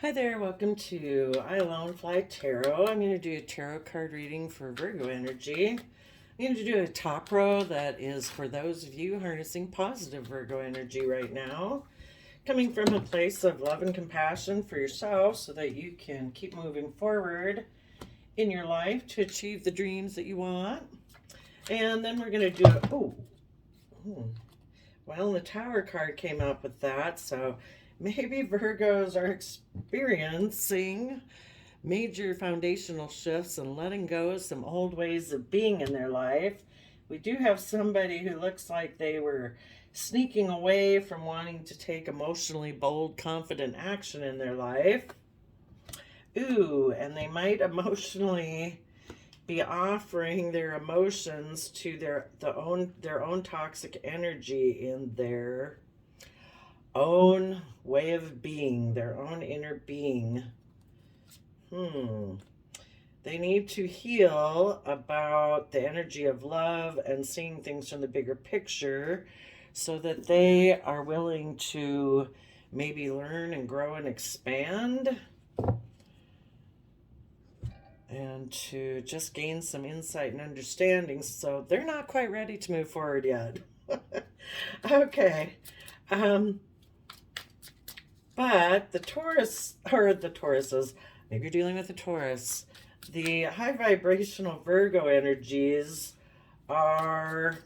Hi there, welcome to I Alone Fly Tarot. I'm going to do a tarot card reading for Virgo energy. I'm going to do a top row that is for those of you harnessing positive Virgo energy right now, coming from a place of love and compassion for yourself so that you can keep moving forward in your life to achieve the dreams that you want. And then we're going to do, well, the Tower card came up with that, so maybe Virgos are experiencing major foundational shifts and letting go of some old ways of being in their life. We do have somebody who looks like they were sneaking away from wanting to take emotionally bold, confident action in their life. Ooh, and they might emotionally be offering their emotions to their own toxic energy in their own way of being, their own inner being. They need to heal about the energy of love and seeing things from the bigger picture so that they are willing to maybe learn and grow and expand and to just gain some insight and understanding. So they're not quite ready to move forward yet. Okay. Um, but the Taurus, or the Tauruses, maybe you're dealing with a Taurus, the high vibrational Virgo energies are,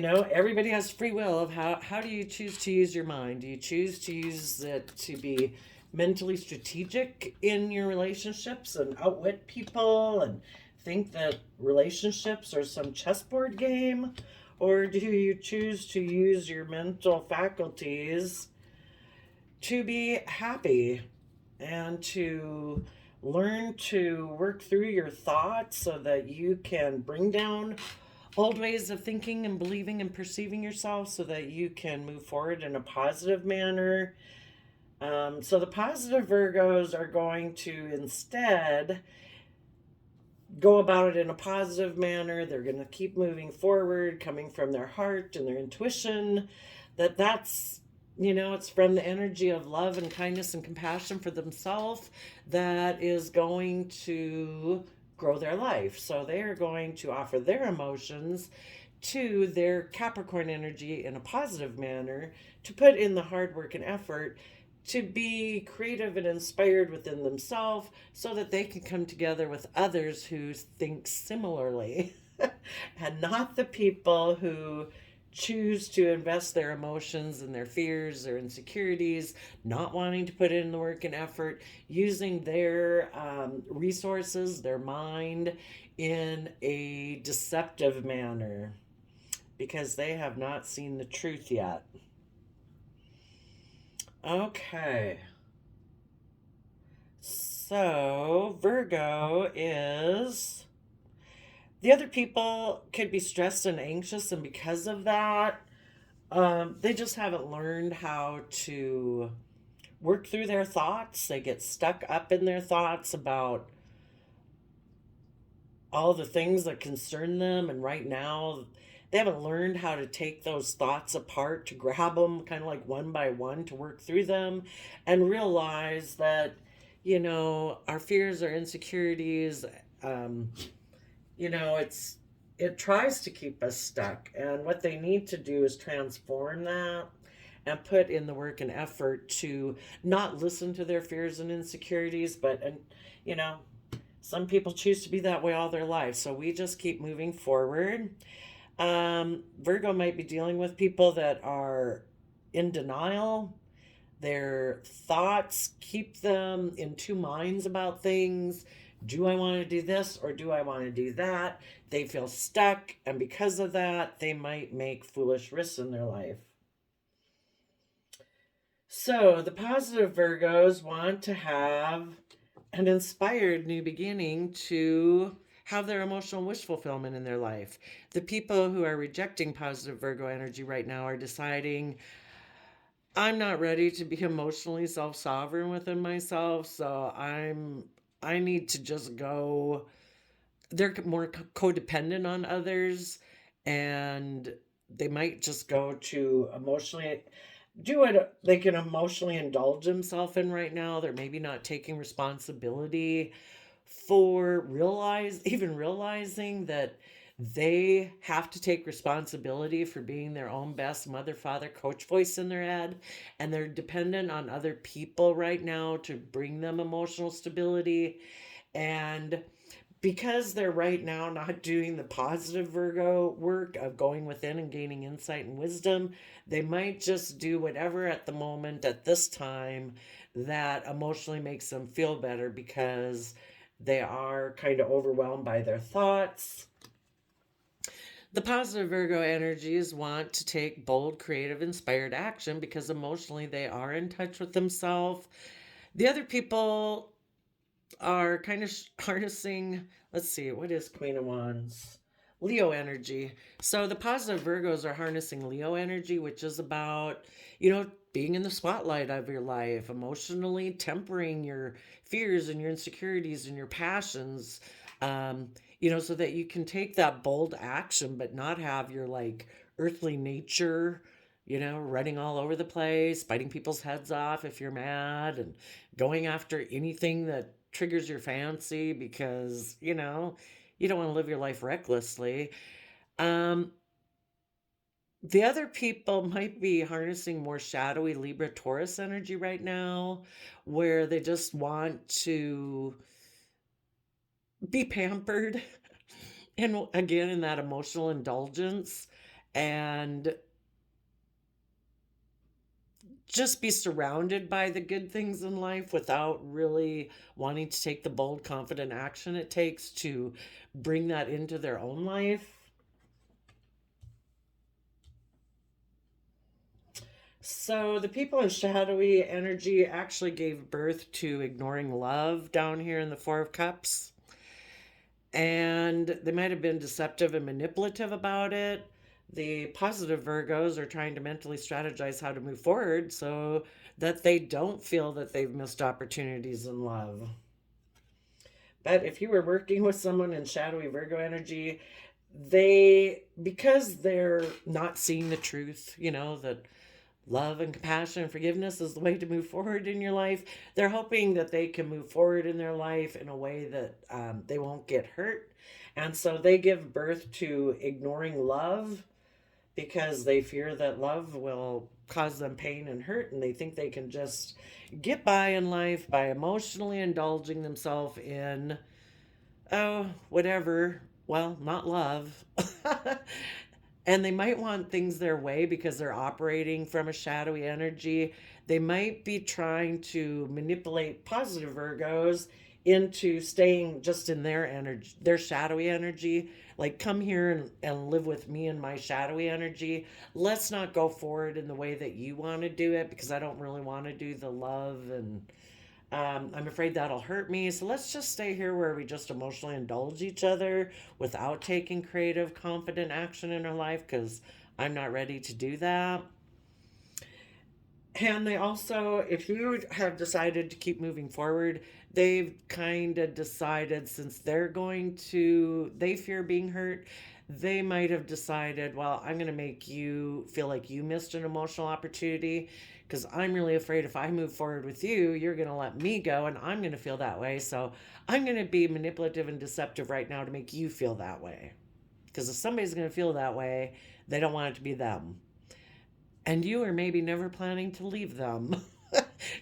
everybody has free will of how do you choose to use your mind? Do you choose to use it to be mentally strategic in your relationships and outwit people and think that relationships are some chessboard game? Or do you choose to use your mental faculties to be happy and to learn to work through your thoughts so that you can bring down old ways of thinking and believing and perceiving yourself so that you can move forward in a positive manner? So the positive Virgos are going to instead go about it in a positive manner. They're going to keep moving forward, coming from their heart and their intuition. That's it's from the energy of love and kindness and compassion for themselves that is going to grow their life. So they are going to offer their emotions to their Capricorn energy in a positive manner to put in the hard work and effort to be creative and inspired within themselves so that they can come together with others who think similarly and not the people who choose to invest their emotions and their fears, their insecurities, not wanting to put in the work and effort, using their resources, their mind in a deceptive manner because they have not seen the truth yet. Okay. So, Virgo is. The other people could be stressed and anxious, and because of that, they just haven't learned how to work through their thoughts. They get stuck up in their thoughts about all the things that concern them, and right now, they haven't learned how to take those thoughts apart, to grab them kind of like one by one, to work through them, and realize that, our fears, our insecurities, um, it tries to keep us stuck. And what they need to do is transform that and put in the work and effort to not listen to their fears and insecurities, and, you know, some people choose to be that way all their life. So we just keep moving forward. Virgo might be dealing with people that are in denial. Their thoughts keep them in two minds about things. Do I want to do this or do I want to do that? They feel stuck, and because of that, they might make foolish risks in their life. So, the positive Virgos want to have an inspired new beginning to have their emotional wish fulfillment in their life. The people who are rejecting positive Virgo energy right now are deciding, I'm not ready to be emotionally self-sovereign within myself, so I need to just go. They're more codependent on others, and they might just go to emotionally. do what they can emotionally indulge themselves in right now. They're maybe not taking responsibility for realizing that they have to take responsibility for being their own best mother, father, coach voice in their head, and they're dependent on other people right now to bring them emotional stability. And because they're right now not doing the positive Virgo work of going within and gaining insight and wisdom, they might just do whatever at the moment, at this time, that emotionally makes them feel better because they are kind of overwhelmed by their thoughts. The positive Virgo energies want to take bold, creative, inspired action because emotionally they are in touch with themselves. The other people are kind of harnessing, let's see, what is Queen of Wands? Leo energy. So the positive Virgos are harnessing Leo energy, which is about, being in the spotlight of your life, emotionally tempering your fears and your insecurities and your passions, so that you can take that bold action, but not have your like earthly nature, running all over the place, biting people's heads off if you're mad, and going after anything that triggers your fancy because, you don't want to live your life recklessly. Um, the other people might be harnessing more shadowy Libra Taurus energy right now, where they just want to be pampered and again in that emotional indulgence, and just be surrounded by the good things in life without really wanting to take the bold, confident action it takes to bring that into their own life. So the people in shadowy energy actually gave birth to ignoring love down here in the Four of Cups. And they might have been deceptive and manipulative about it. The positive Virgos are trying to mentally strategize how to move forward so that they don't feel that they've missed opportunities in love. But if you were working with someone in shadowy Virgo energy, because they're not seeing the truth, that love and compassion and forgiveness is the way to move forward in your life, they're hoping that they can move forward in their life in a way that they won't get hurt. And so they give birth to ignoring love because they fear that love will cause them pain and hurt, and they think they can just get by in life by emotionally indulging themselves in, oh, whatever. Well, not love. And they might want things their way because they're operating from a shadowy energy. They might be trying to manipulate positive Virgos into staying just in their energy, their shadowy energy. Like, come here and live with me in my shadowy energy. Let's not go forward in the way that you want to do it because I don't really want to do the love, and I'm afraid that'll hurt me. So let's just stay here where we just emotionally indulge each other without taking creative, confident action in our life because I'm not ready to do that. And they also, if you have decided to keep moving forward, they've kind of decided, since they fear being hurt, they might have decided, well, I'm going to make you feel like you missed an emotional opportunity because I'm really afraid if I move forward with you, you're going to let me go and I'm going to feel that way. So I'm going to be manipulative and deceptive right now to make you feel that way. Because if somebody's going to feel that way, they don't want it to be them. And you are maybe never planning to leave them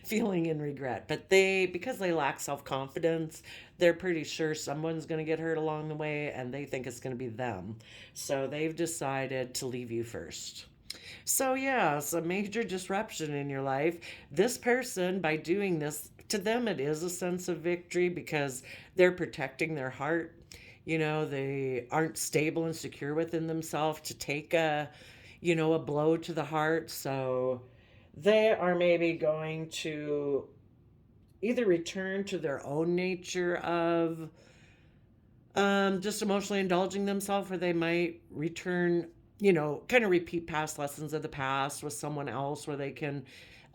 feeling in regret. But because they lack self confidence, they're pretty sure someone's going to get hurt along the way and they think it's going to be them. So they've decided to leave you first. So, yeah, it's a major disruption in your life. This person, by doing this, to them, it is a sense of victory because they're protecting their heart. They aren't stable and secure within themselves to take a blow to the heart. So they are maybe going to either return to their own nature of just emotionally indulging themselves, or they might return, kind of repeat past lessons of the past with someone else where they can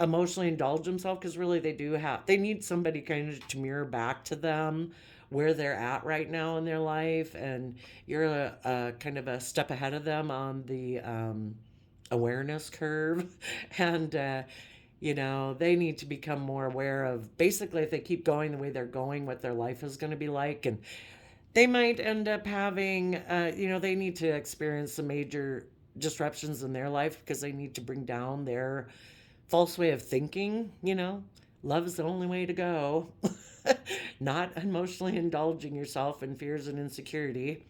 emotionally indulge themselves because really they need somebody kind of to mirror back to them where they're at right now in their life, and you're a kind of a step ahead of them awareness curve. And, they need to become more aware of basically if they keep going the way they're going, what their life is going to be like. And they might end up having, they need to experience some major disruptions in their life because they need to bring down their false way of thinking. Love is the only way to go. Not emotionally indulging yourself in fears and insecurity.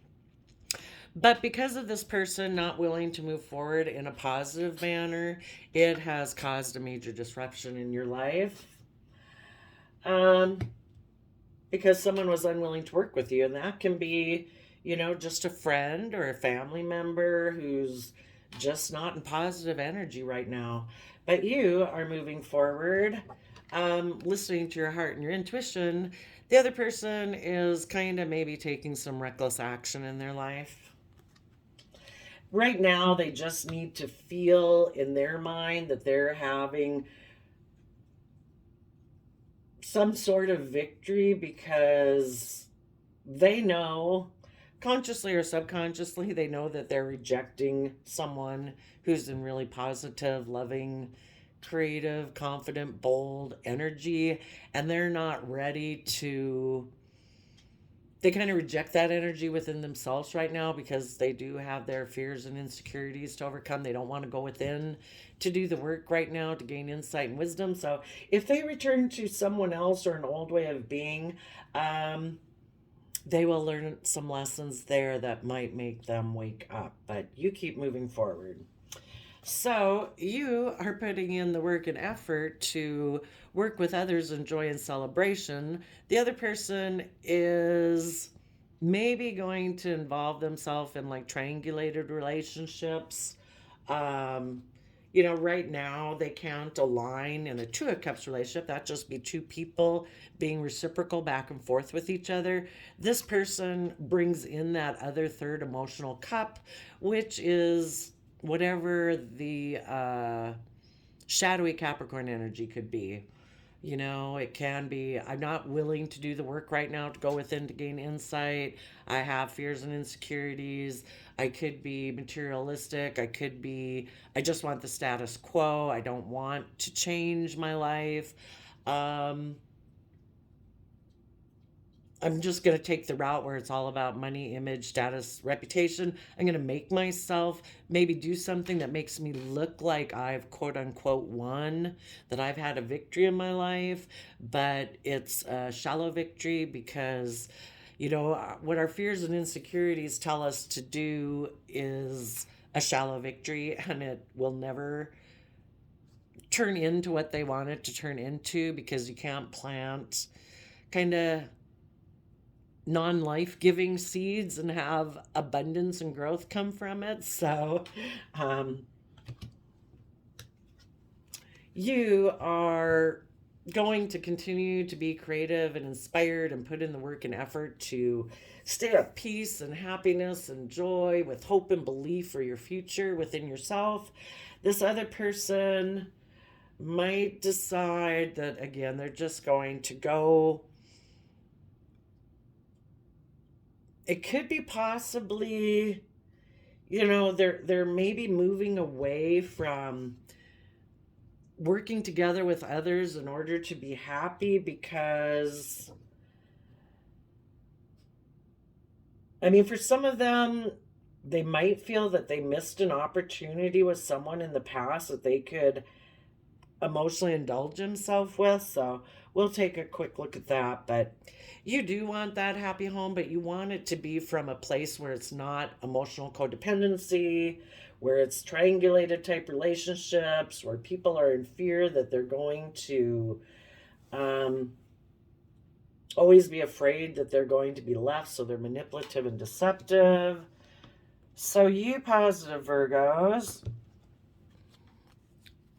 But because of this person not willing to move forward in a positive manner, it has caused a major disruption in your life. Because someone was unwilling to work with you. And that can be, just a friend or a family member who's just not in positive energy right now. But you are moving forward, listening to your heart and your intuition. The other person is kind of maybe taking some reckless action in their life. Right now, they just need to feel in their mind that they're having some sort of victory because they know, consciously or subconsciously, they know that they're rejecting someone who's in really positive, loving, creative, confident, bold energy, and they're not ready to. They kind of reject that energy within themselves right now because they do have their fears and insecurities to overcome. They don't want to go within to do the work right now to gain insight and wisdom. So if they return to someone else or an old way of being, they will learn some lessons there that might make them wake up. But you keep moving forward. So you are putting in the work and effort to work with others in joy and celebration. The other person is maybe going to involve themselves in like triangulated relationships. Right now they can't align in a Two of Cups relationship. That'd just be two people being reciprocal back and forth with each other. This person brings in that other third emotional cup, which is whatever the shadowy Capricorn energy could be. It can be, I'm not willing to do the work right now to go within to gain insight. I have fears and insecurities. I could be materialistic. I just want the status quo. I don't want to change my life. I'm just going to take the route where it's all about money, image, status, reputation. I'm going to make myself maybe do something that makes me look like I've quote unquote won, that I've had a victory in my life, but it's a shallow victory because, what our fears and insecurities tell us to do is a shallow victory, and it will never turn into what they want it to turn into because you can't plant kind of non-life giving seeds and have abundance and growth come from it. So you are going to continue to be creative and inspired and put in the work and effort to stay at peace and happiness and joy with hope and belief for your future within yourself. This other person might decide that, again, they're just going to go. It could be possibly, they're maybe moving away from working together with others in order to be happy because, for some of them, they might feel that they missed an opportunity with someone in the past that they could emotionally indulge themselves with. So we'll take a quick look at that. But you do want that happy home, but you want it to be from a place where it's not emotional codependency, where it's triangulated type relationships, where people are in fear that they're going to always be afraid that they're going to be left, so they're manipulative and deceptive. So you positive Virgos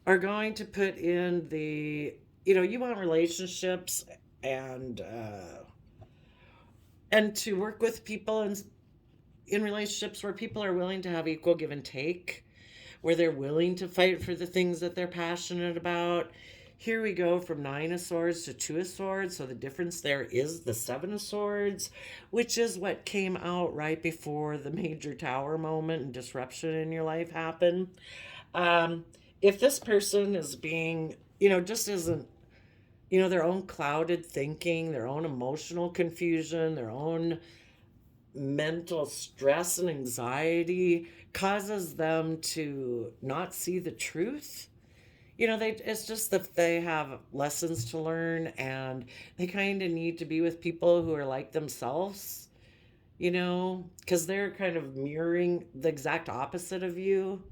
are going to put in the, you want relationships and to work with people in relationships where people are willing to have equal give and take, where they're willing to fight for the things that they're passionate about. Here we go from 9 of Swords to 2 of Swords. So the difference there is the 7 of Swords, which is what came out right before the major tower moment and disruption in your life happened. Um, if this person is being, just isn't, their own clouded thinking, their own emotional confusion, their own mental stress and anxiety causes them to not see the truth. It's just that they have lessons to learn, and they kind of need to be with people who are like themselves, because they're kind of mirroring the exact opposite of you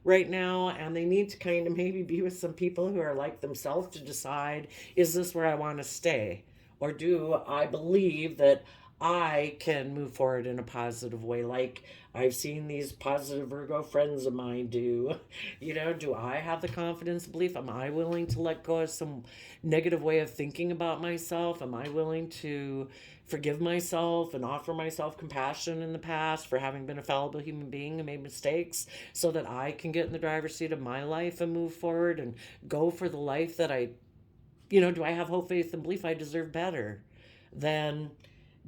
right now, and they need to kind of maybe be with some people who are like themselves to decide, is this where I want to stay, or do I believe that I can move forward in a positive way, like I've seen these positive Virgo friends of mine do. Do I have the confidence and belief? Am I willing to let go of some negative way of thinking about myself? Am I willing to forgive myself and offer myself compassion in the past for having been a fallible human being and made mistakes, so that I can get in the driver's seat of my life and move forward and go for the life that do I have hope, faith, and belief I deserve better than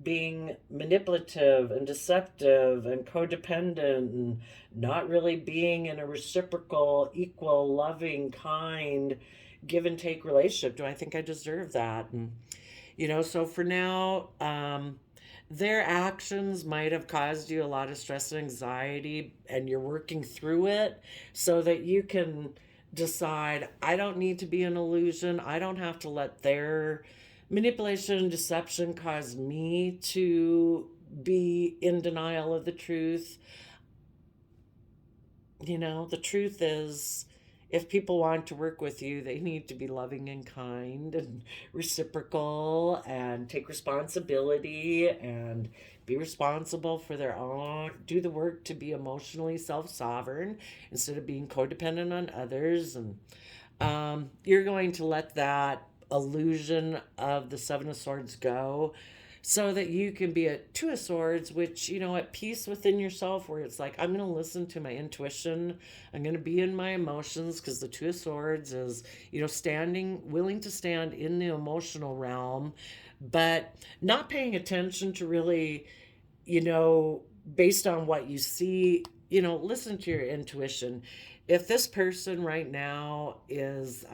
being manipulative and deceptive and codependent and not really being in a reciprocal, equal, loving, kind, give and take relationship? Do I think I deserve that? And, so for now, their actions might have caused you a lot of stress and anxiety, and you're working through it so that you can decide, I don't need to be an illusion. I don't have to let their manipulation and deception cause me to be in denial of the truth. The truth is, if people want to work with you, they need to be loving and kind and reciprocal and take responsibility and be responsible for their own, do the work to be emotionally self-sovereign instead of being codependent on others. And you're going to let that illusion of the Seven of Swords go, so that you can be at Two of Swords, which, at peace within yourself, where it's like, I'm going to listen to my intuition. I'm going to be in my emotions, because the Two of Swords is, willing to stand in the emotional realm, but not paying attention to really, based on what you see, listen to your intuition. If this person right now is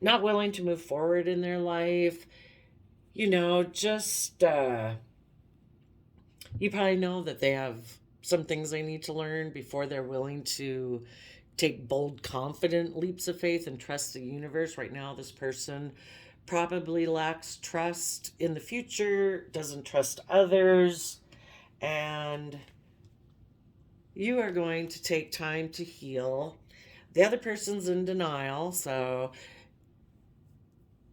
not willing to move forward in their life, just you probably know that they have some things they need to learn before they're willing to take bold, confident leaps of faith and trust the universe. Right now, this person probably lacks trust in the future, doesn't trust others, and you are going to take time to heal. The other person's in denial, so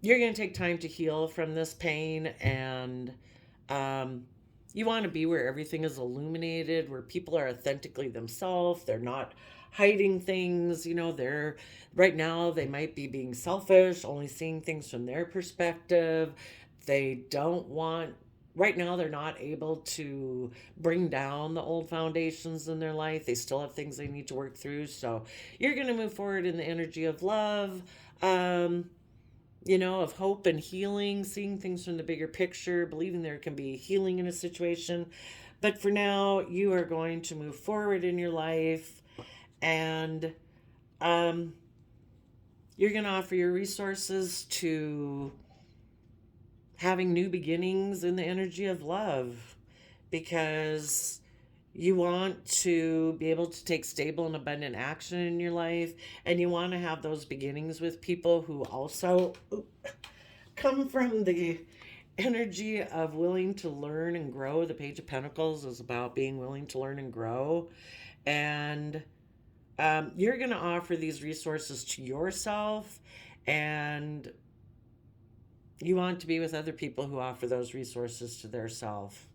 you're going to take time to heal from this pain, and you want to be where everything is illuminated, where people are authentically themselves. They're not hiding things. They're right now, they might be being selfish, only seeing things from their perspective. They don't want, right now, they're not able to bring down the old foundations in their life. They still have things they need to work through. So you're going to move forward in the energy of love. Of hope and healing, seeing things from the bigger picture, believing there can be healing in a situation. But for now, you are going to move forward in your life, and you're going to offer your resources to having new beginnings in the energy of love, because you want to be able to take stable and abundant action in your life, and you want to have those beginnings with people who also come from the energy of willing to learn and grow. The Page of Pentacles is about being willing to learn and grow, and you're going to offer these resources to yourself, and you want to be with other people who offer those resources to their self.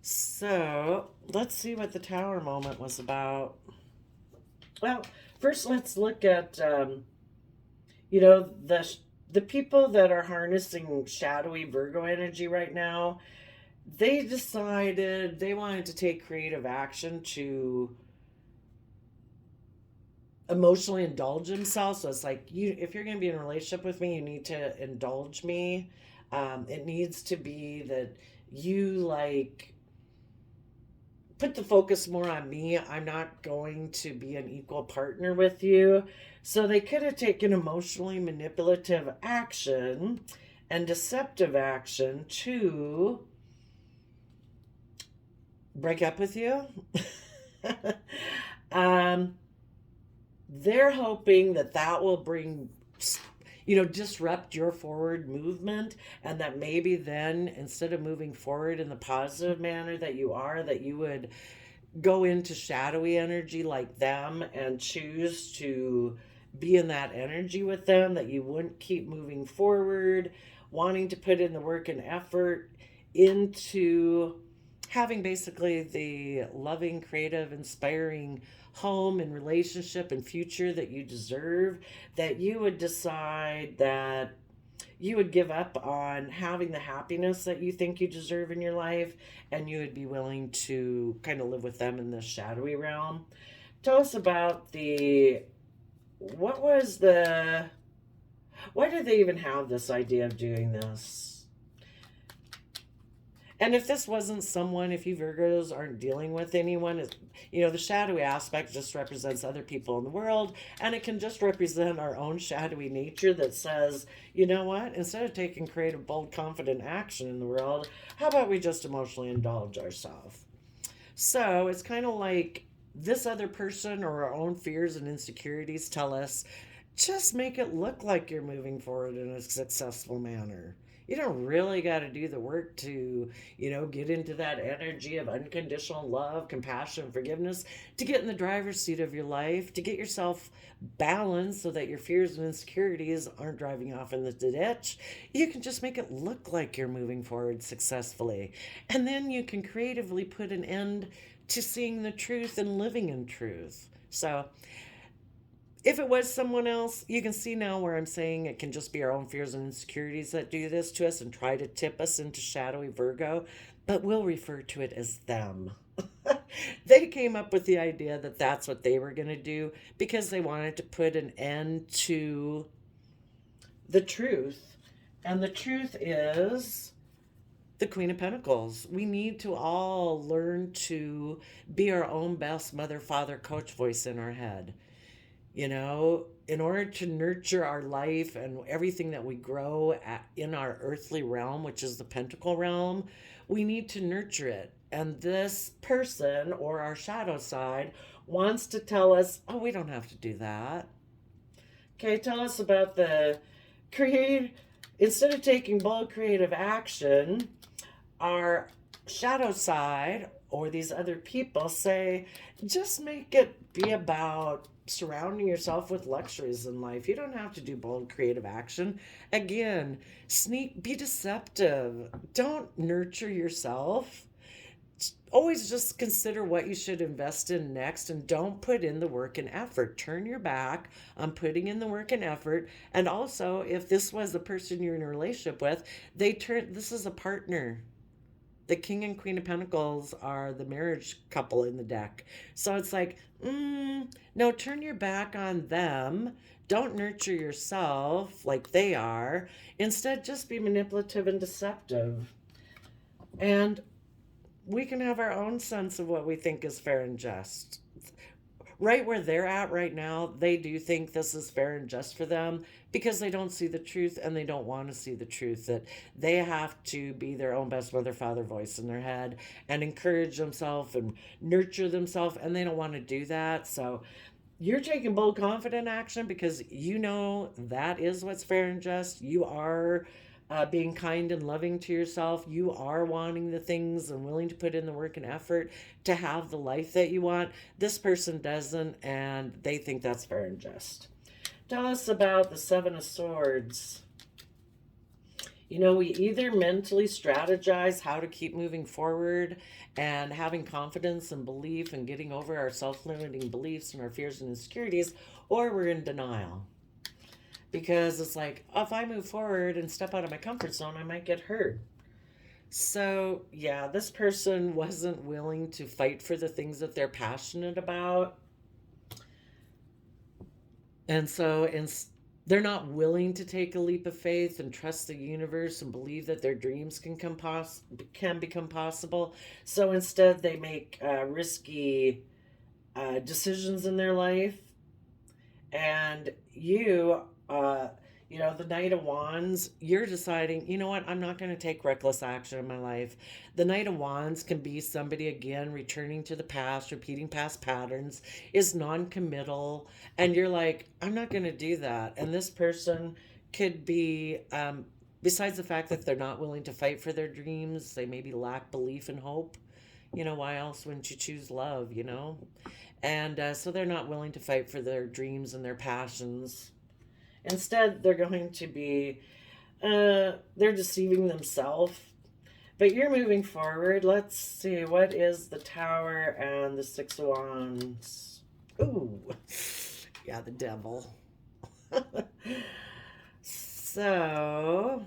So let's see what the Tower moment was about. Well, first let's look at, the people that are harnessing shadowy Virgo energy right now. They decided they wanted to take creative action to emotionally indulge themselves. So it's like, if you're going to be in a relationship with me, you need to indulge me. It needs to be that you put the focus more on me. I'm not going to be an equal partner with you. So they could have taken emotionally manipulative action and deceptive action to break up with you. um, they're hoping that that will bring, disrupt your forward movement, and that maybe then instead of moving forward in the positive manner that you are, that you would go into shadowy energy like them and choose to be in that energy with them, that you wouldn't keep moving forward, wanting to put in the work and effort into having basically the loving, creative, inspiring home and relationship and future that you deserve, that you would decide that you would give up on having the happiness that you think you deserve in your life, and you would be willing to kind of live with them in the shadowy realm. Tell us about why did they even have this idea of doing this? And if this wasn't someone, if you Virgos aren't dealing with anyone, the shadowy aspect just represents other people in the world, and it can just represent our own shadowy nature that says, you know what, instead of taking creative, bold, confident action in the world, how about we just emotionally indulge ourselves? So it's kind of like this other person or our own fears and insecurities tell us, just make it look like you're moving forward in a successful manner. You don't really got to do the work to, get into that energy of unconditional love, compassion, forgiveness, to get in the driver's seat of your life, to get yourself balanced so that your fears and insecurities aren't driving off in the ditch. You can just make it look like you're moving forward successfully. And then you can creatively put an end to seeing the truth and living in truth. So, if it was someone else, you can see now where I'm saying it can just be our own fears and insecurities that do this to us and try to tip us into shadowy Virgo, but we'll refer to it as them. They came up with the idea that that's what they were going to do because they wanted to put an end to the truth. And the truth is the Queen of Pentacles. We need to all learn to be our own best mother, father, coach voice in our head. In order to nurture our life and everything that we grow in our earthly realm, which is the pentacle realm, we need to nurture it. And this person or our shadow side wants to tell us, oh, we don't have to do that. Okay, tell us about instead of taking bold creative action, our shadow side or these other people say, just make it be about surrounding yourself with luxuries in life. You don't have to do bold creative action. Again, be deceptive. Don't nurture yourself. Always just consider what you should invest in next, and don't put in the work and effort. Turn your back on putting in the work and effort. And also, if this was the person you're in a relationship with, this is a partner. The King and Queen of Pentacles are the marriage couple in the deck. So it's like, no, turn your back on them. Don't nurture yourself like they are. Instead, just be manipulative and deceptive. And we can have our own sense of what we think is fair and just. Right where they're at right now, they do think this is fair and just for them because they don't see the truth, and they don't want to see the truth, that they have to be their own best mother, father voice in their head and encourage themselves and nurture themselves, and they don't want to do that. So you're taking bold, confident action because that is what's fair and just. You are being kind and loving to yourself. You are wanting the things and willing to put in the work and effort to have the life that you want. This person doesn't, and they think that's fair and just. Tell us about the Seven of Swords. We either mentally strategize how to keep moving forward and having confidence and belief and getting over our self-limiting beliefs and our fears and insecurities, or we're in denial. Because it's like, if I move forward and step out of my comfort zone, I might get hurt. So, yeah, this person wasn't willing to fight for the things that they're passionate about. And so They're not willing to take a leap of faith and trust the universe and believe that their dreams can become possible. So instead, they make risky decisions in their life. And the Knight of Wands, you're deciding, you know what, I'm not going to take reckless action in my life. The Knight of Wands can be somebody, again, returning to the past, repeating past patterns, is non committal. And you're like, I'm not going to do that. And this person could be, besides the fact that they're not willing to fight for their dreams, they maybe lack belief and hope. Why else wouldn't you choose love? And so they're not willing to fight for their dreams and their passions. Instead, they're going to be, they're deceiving themselves. But you're moving forward. Let's see, what is the Tower and the Six of Wands? Ooh, yeah, the Devil. So,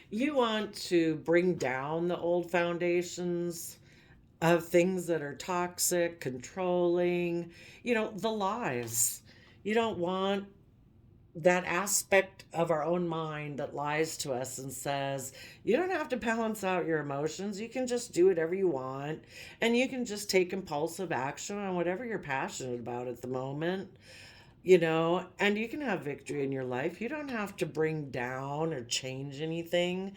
you want to bring down the old foundations of things that are toxic, controlling, the lies. You don't want that aspect of our own mind that lies to us and says, you don't have to balance out your emotions. You can just do whatever you want. And you can just take impulsive action on whatever you're passionate about at the moment. And you can have victory in your life. You don't have to bring down or change anything.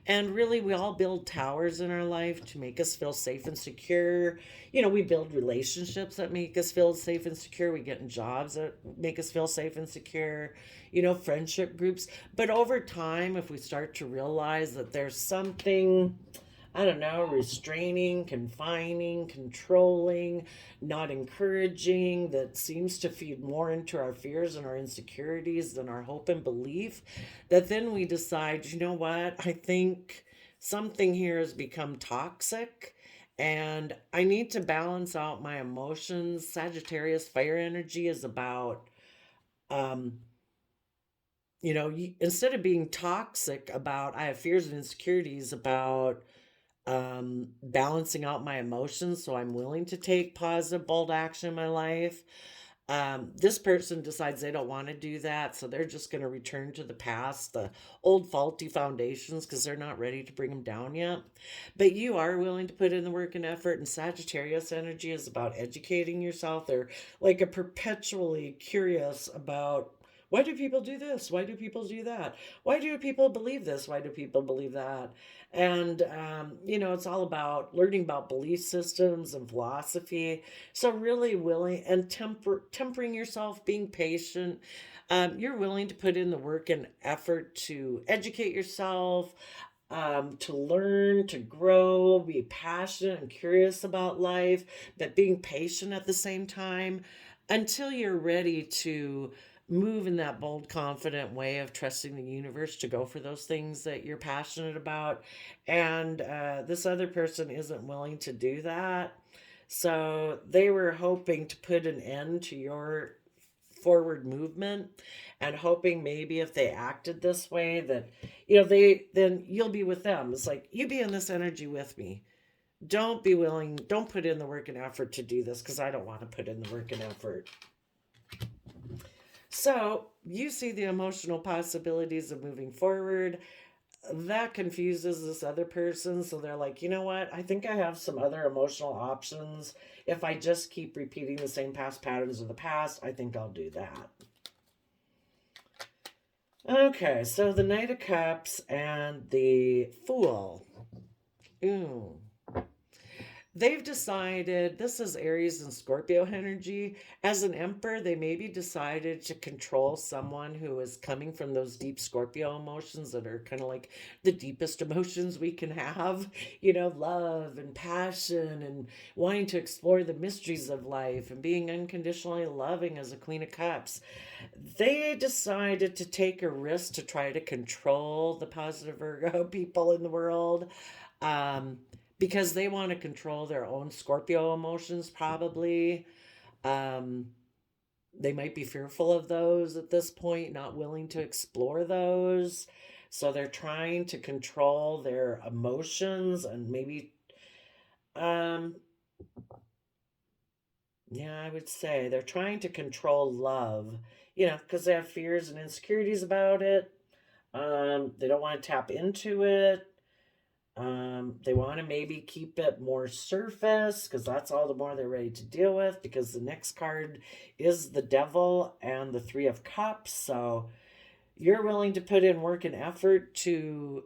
And really, we all build towers in our life to make us feel safe and secure. We build relationships that make us feel safe and secure. We get in jobs that make us feel safe and secure, friendship groups. But over time, if we start to realize that there's something, I don't know, restraining, confining, controlling, not encouraging, that seems to feed more into our fears and our insecurities than our hope and belief, that then we decide, you know what, I think something here has become toxic and I need to balance out my emotions. Sagittarius fire energy is about, um, instead of being toxic about, I have fears and insecurities about balancing out my emotions so I'm willing to take positive, bold action in my life. This person decides they don't want to do that, so they're just going to return to the past, the old faulty foundations, because they're not ready to bring them down yet. But you are willing to put in the work and effort, and Sagittarius energy is about educating yourself. They're like a perpetually curious about, why do people do this? Why do people do that? Why do people believe this? Why do people believe that? And, it's all about learning about belief systems and philosophy. So, really willing and tempering yourself, being patient. You're willing to put in the work and effort to educate yourself, to learn, to grow, be passionate and curious about life, but being patient at the same time until you're ready to move in that bold, confident way of trusting the universe to go for those things that you're passionate about. And this other person isn't willing to do that. So they were hoping to put an end to your forward movement and hoping maybe if they acted this way that then you'll be with them. It's like, you be in this energy with me. Don't put in the work and effort to do this because I don't want to put in the work and effort. So you see the emotional possibilities of moving forward. That confuses this other person. So they're like, you know what? I think I have some other emotional options. If I just keep repeating the same past patterns of the past, I think I'll do that. Okay, so the Knight of Cups and the Fool. Ooh. They've decided, this is Aries and Scorpio energy. As an emperor, they maybe decided to control someone who is coming from those deep Scorpio emotions that are kind of like the deepest emotions we can have, love and passion and wanting to explore the mysteries of life and being unconditionally loving as a Queen of Cups. They decided to take a risk to try to control the positive Virgo people in the world. Because they want to control their own Scorpio emotions, probably. They might be fearful of those at this point, not willing to explore those. So they're trying to control their emotions and maybe Yeah, I would say they're trying to control love, you know, because they have fears and insecurities about it. They don't want to tap into it. They want to maybe keep it more surface because that's all the more they're ready to deal with because the next card is the devil and the three of cups. So you're willing to put in work and effort to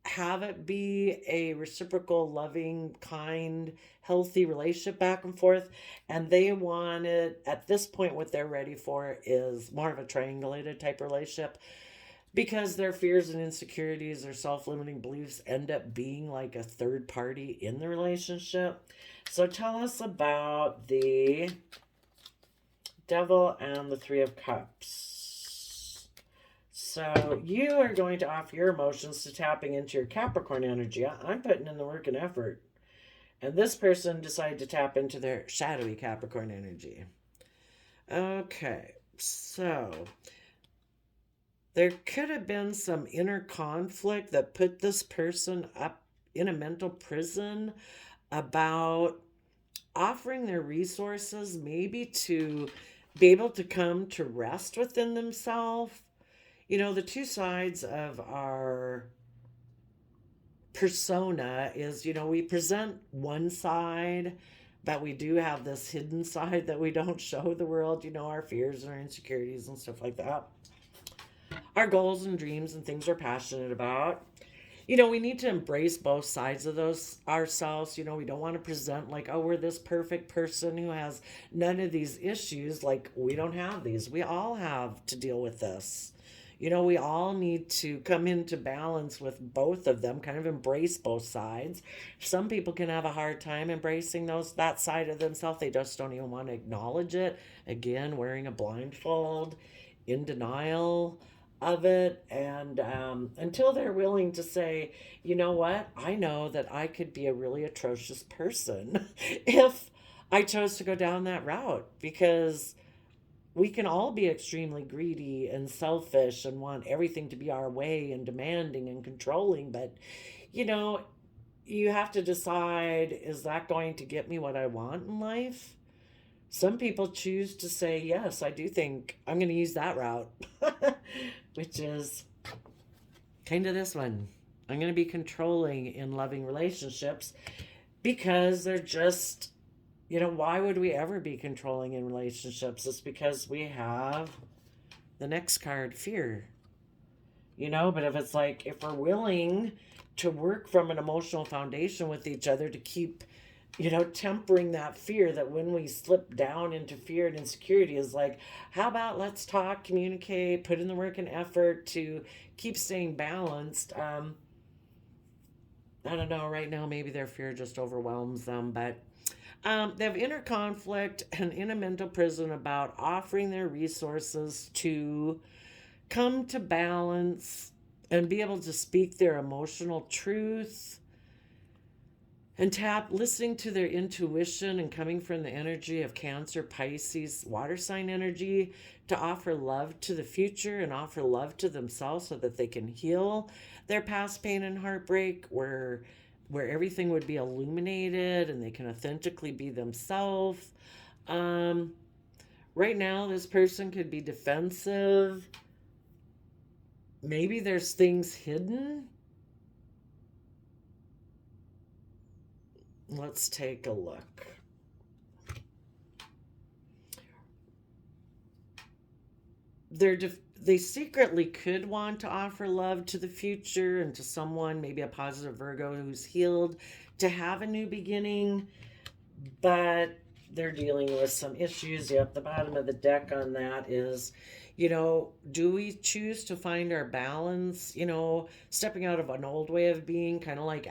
have it be a reciprocal, loving, kind, healthy relationship back and forth. And they want it at this point, what they're ready for is more of a triangulated type relationship because their fears and insecurities or self-limiting beliefs end up being like a third party in the relationship. So tell us about the devil and the three of cups. So you are going to offer your emotions to tapping into your Capricorn energy. I'm putting in the work and effort, and this person decided to tap into their shadowy Capricorn energy. Okay, so there could have been some inner conflict that put this person up in a mental prison about offering their resources, maybe to be able to come to rest within themselves. You know, the two sides of our persona is, you know, we present one side, but we do have this hidden side that we don't show the world, you know, our fears and our insecurities and stuff like that, our goals and dreams and things we're passionate about. You know, we need to embrace both sides of those ourselves. You know, we don't want to present like, oh, we're this perfect person who has none of these issues. Like, we don't have these. We all have to deal with this. You know, we all need to come into balance with both of them, kind of embrace both sides. Some people can have a hard time embracing that side of themselves. They just don't even want to acknowledge it. Again, wearing a blindfold, in denial of it, and until they're willing to say, you know what, I know that I could be a really atrocious person if I chose to go down that route, because we can all be extremely greedy and selfish and want everything to be our way and demanding and controlling, but you know, you have to decide, is that going to get me what I want in life? Some people choose to say, yes, I do think I'm going to use that route, which is kind of this one. I'm going to be controlling in loving relationships because they're just, you know, why would we ever be controlling in relationships? It's because we have the next card, fear. You know, but if it's like, if we're willing to work from an emotional foundation with each other to keep, you know, tempering that fear, that when we slip down into fear and insecurity is like, how about let's talk, communicate, put in the work and effort to keep staying balanced. I don't know, right now maybe their fear just overwhelms them, but they have inner conflict and in a mental prison about offering their resources to come to balance and be able to speak their emotional truth and listening to their intuition and coming from the energy of Cancer, Pisces, water sign energy, to offer love to the future and offer love to themselves so that they can heal their past pain and heartbreak, where everything would be illuminated and they can authentically be themselves. um right now this person could be defensive. Maybe there's things hidden. Let's take a look. They secretly could want to offer love to the future and to someone, maybe a positive Virgo who's healed, to have a new beginning, but they're dealing with some issues. Yep, the bottom of the deck on that is, you know, do we choose to find our balance? You know, stepping out of an old way of being kind of like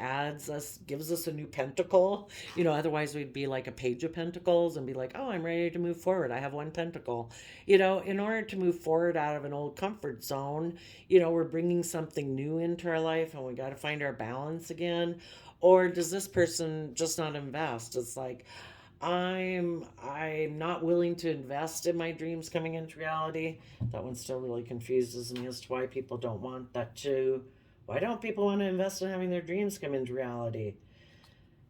gives us a new pentacle. You know, otherwise we'd be like a page of pentacles and be like, oh, I'm ready to move forward. I have one pentacle. You know, in order to move forward out of an old comfort zone, you know, we're bringing something new into our life and we got to find our balance again. Or does this person just not invest? It's like, I'm not willing to invest in my dreams coming into reality. That one still really confuses me as to why people don't want that too. Why don't people want to invest in having their dreams come into reality?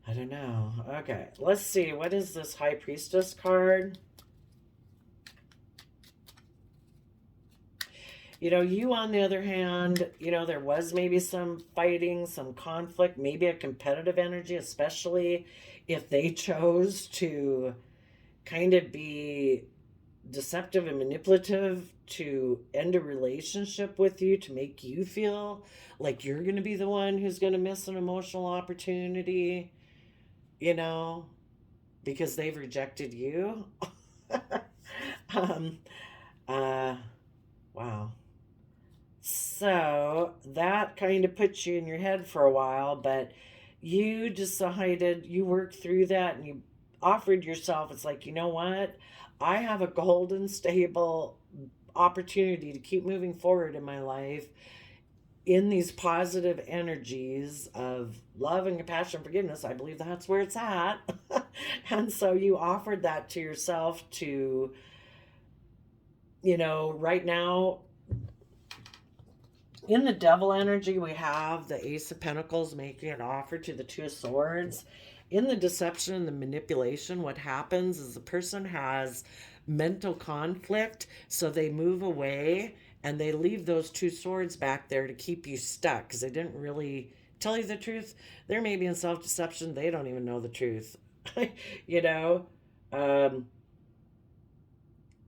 I don't know. Okay, let's see. What is this High Priestess card? You on the other hand, there was maybe some fighting, some conflict, maybe a competitive energy, especially if they chose to kind of be deceptive and manipulative to end a relationship with you to make you feel like you're going to be the one who's going to miss an emotional opportunity, you know, because they've rejected you. um, uh, wow. So that kind of puts you in your head for a while, but you decided, you worked through that and you offered yourself. It's like, you know what? I have a golden, stable opportunity to keep moving forward in my life in these positive energies of love and compassion and forgiveness. I believe that's where it's at. And so you offered that to yourself to, right now, in the devil energy, we have the Ace of Pentacles making an offer to the Two of Swords. In the deception and the manipulation, what happens is the person has mental conflict, so they move away and they leave those two swords back there to keep you stuck because they didn't really tell you the truth. They're maybe in self deception, they don't even know the truth. you know? Um,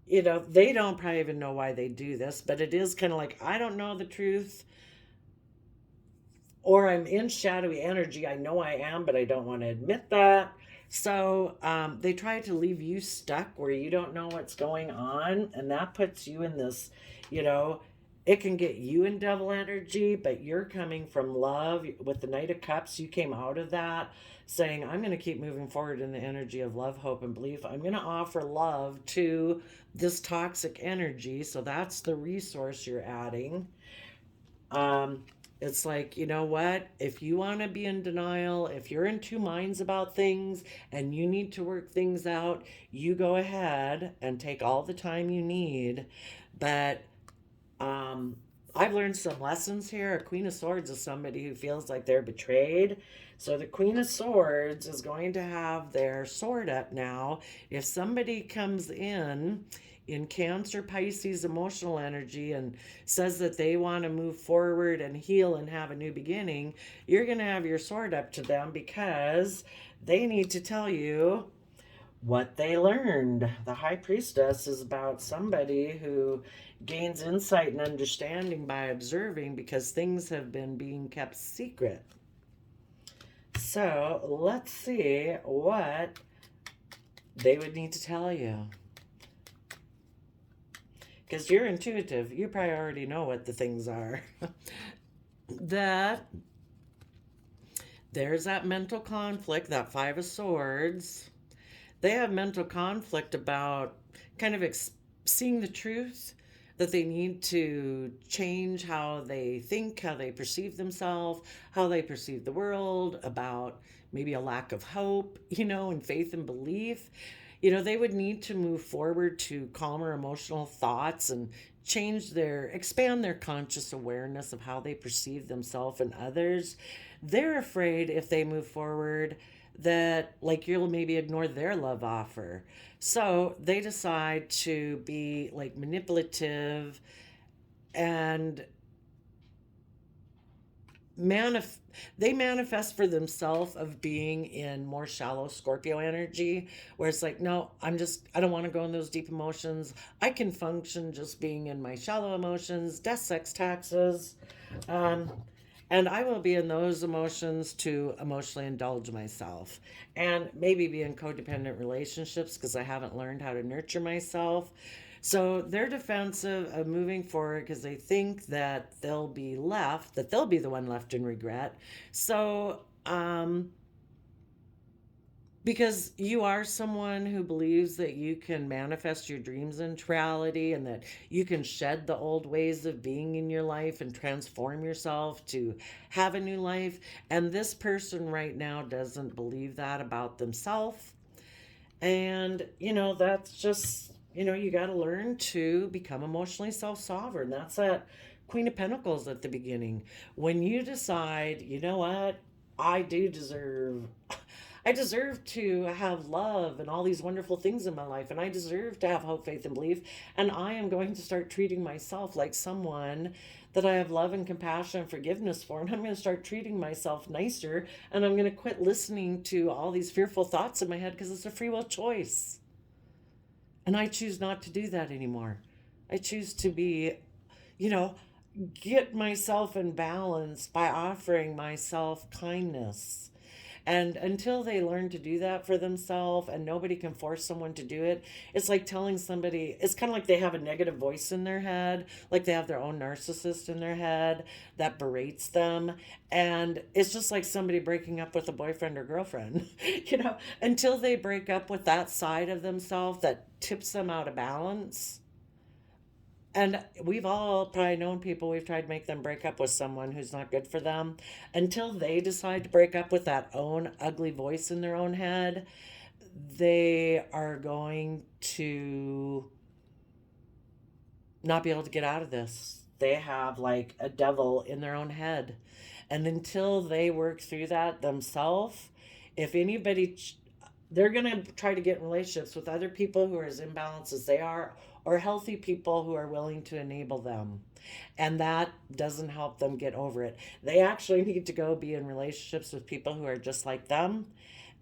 they don't probably even know why they do this, but it is kind of like, I don't know the truth, or I'm in shadowy energy. I know I am, but I don't want to admit that. So they try to leave you stuck where you don't know what's going on, and that puts you in this, you know, it can get you in devil energy, but you're coming from love with the Knight of Cups. You came out of that saying, I'm going to keep moving forward in the energy of love, hope, and belief. I'm going to offer love to this toxic energy. So that's the resource you're adding. Um, it's like, you know what? If you want to be in denial, if you're in two minds about things and you need to work things out, you go ahead and take all the time you need. But I've learned some lessons here. A Queen of Swords is somebody who feels like they're betrayed. So the Queen of Swords is going to have their sword up now. If somebody comes in Cancer, Pisces, emotional energy and says that they want to move forward and heal and have a new beginning, you're going to have your sword up to them because they need to tell you what they learned. The High Priestess is about somebody who gains insight and understanding by observing because things have been being kept secret. So let's see what they would need to tell you. Because you're intuitive. You probably already know what the things are. That there's that mental conflict, that Five of Swords. They have mental conflict about kind of seeing the truth, that they need to change how they think, how they perceive themselves, how they perceive the world, about maybe a lack of hope, and faith and belief. They would need to move forward to calmer emotional thoughts and expand their conscious awareness of how they perceive themselves and others. They're afraid if they move forward that like you'll maybe ignore their love offer. So they decide to be like manipulative and they manifest for themselves of being in more shallow Scorpio energy, where it's like, no, I don't want to go in those deep emotions. I can function just being in my shallow emotions, death, sex, taxes. And I will be in those emotions to emotionally indulge myself and maybe be in codependent relationships because I haven't learned how to nurture myself. So they're defensive of moving forward because they think that they'll be the one left in regret. So, because you are someone who believes that you can manifest your dreams into reality and that you can shed the old ways of being in your life and transform yourself to have a new life. And this person right now doesn't believe that about themselves. And, that's just, you got to learn to become emotionally self-sovereign. That's that Queen of Pentacles at the beginning. When you decide, you know what, I do deserve I deserve to have love and all these wonderful things in my life. And I deserve to have hope, faith, and belief. And I am going to start treating myself like someone that I have love and compassion and forgiveness for. And I'm going to start treating myself nicer. And I'm going to quit listening to all these fearful thoughts in my head because it's a free will choice. And I choose not to do that anymore. I choose to be, you know, get myself in balance by offering myself kindness. And until they learn to do that for themselves, and nobody can force someone to do it, it's like telling somebody, it's kind of like they have a negative voice in their head, like they have their own narcissist in their head that berates them. And it's just like somebody breaking up with a boyfriend or girlfriend, until they break up with that side of themselves that tips them out of balance. And we've all probably known people, we've tried to make them break up with someone who's not good for them. Until they decide to break up with that own ugly voice in their own head, they are going to not be able to get out of this. They have like a devil in their own head. And until they work through that themselves, if anybody, they're going to try to get in relationships with other people who are as imbalanced as they are, or healthy people who are willing to enable them. And that doesn't help them get over it. They actually need to go be in relationships with people who are just like them,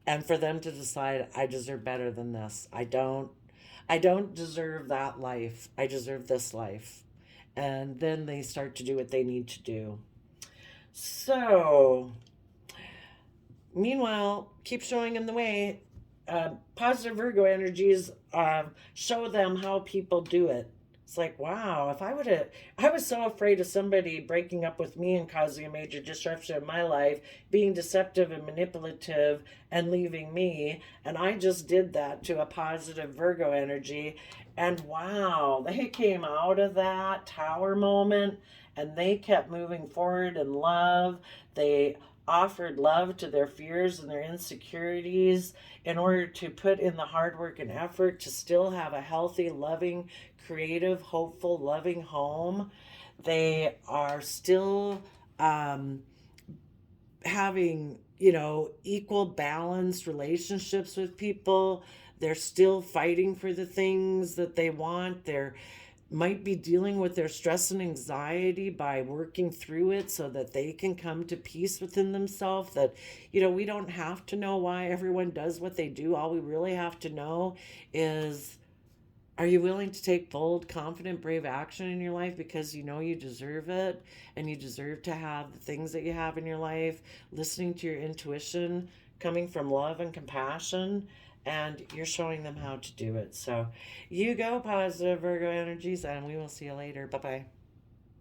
and for them to decide, I deserve better than this. I don't deserve that life. I deserve this life. And then they start to do what they need to do. So, meanwhile, keep showing them the way. Positive Virgo energies show them how people do it. It's like, wow, if I was so afraid of somebody breaking up with me and causing a major disruption in my life, being deceptive and manipulative and leaving me. And I just did that to a positive Virgo energy. And wow, they came out of that tower moment and they kept moving forward in love. They offered love to their fears and their insecurities in order to put in the hard work and effort to still have a healthy, loving, creative, hopeful, loving home. They are still having, equal balanced relationships with people. They're still fighting for the things that they want. They're might be dealing with their stress and anxiety by working through it so that they can come to peace within themselves. That, we don't have to know why everyone does what they do. All we really have to know is, are you willing to take bold, confident, brave action in your life because you know you deserve it and you deserve to have the things that you have in your life, listening to your intuition, coming from love and compassion, and you're showing them how to do it. So you go, positive Virgo energies, and we will see you later. Bye-bye.